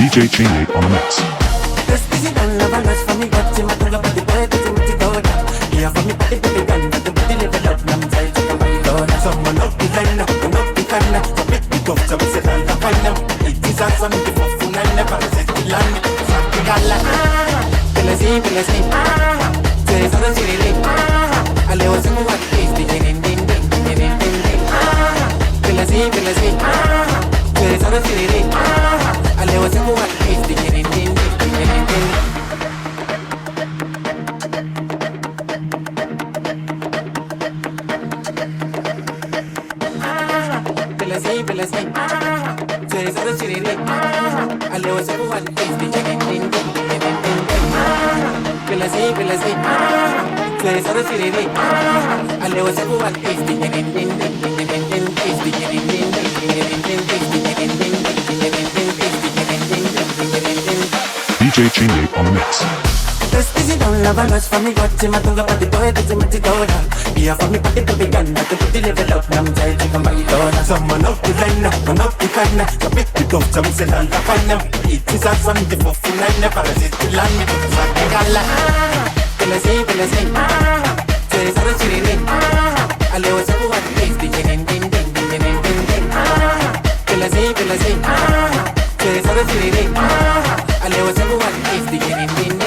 DJ Chingy on the mix. DJ Chingy on the mix. Easy down, love and rush for me, got him, I don't go, but the boy doesn't make it go down. Be a for me, but it will be done, not to put the level up, now I'm tired, you can buy it all. Someone up the line, one up the kind, so pick it up, some say, and I find them. It is a son, the fourth line, never resist the land, me to suck the gala. Will I say, say, it's all a chili, I lay was a what is the yin, Will I say, say, it's all a chili, I lay was a what is the yin,